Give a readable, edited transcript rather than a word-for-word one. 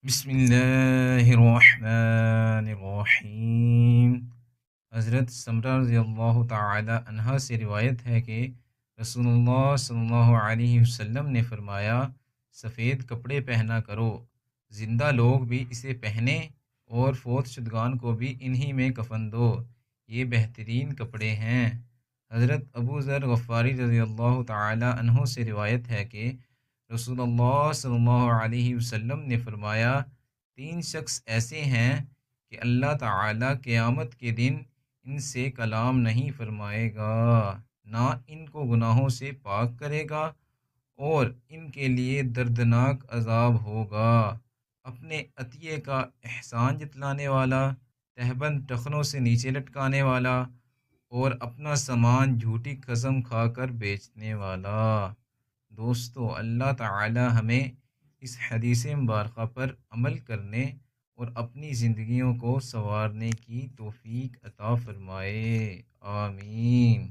بسم اللہ الرحمن الرحیم۔ حضرت سمرہ رضی اللہ تعالی عنہا سے روایت ہے کہ رسول اللہ صلی اللہ علیہ وسلم نے فرمایا، سفید کپڑے پہنا کرو، زندہ لوگ بھی اسے پہنیں اور فوت شدگان کو بھی انہی میں کفن دو، یہ بہترین کپڑے ہیں۔ حضرت ابو ذر غفاری رضی اللہ تعالی عنہ سے روایت ہے کہ رسول اللہ صلی اللہ علیہ وسلم نے فرمایا، تین شخص ایسے ہیں کہ اللہ تعالیٰ قیامت کے دن ان سے کلام نہیں فرمائے گا، نہ ان کو گناہوں سے پاک کرے گا، اور ان کے لیے دردناک عذاب ہوگا۔ اپنے عطیے کا احسان جتلانے والا، تہبند ٹخنوں سے نیچے لٹکانے والا، اور اپنا سامان جھوٹی قسم کھا کر بیچنے والا۔ دوستو، اللہ تعالی ہمیں اس حدیث مبارکہ پر عمل کرنے اور اپنی زندگیوں کو سنوارنے کی توفیق عطا فرمائے، آمین۔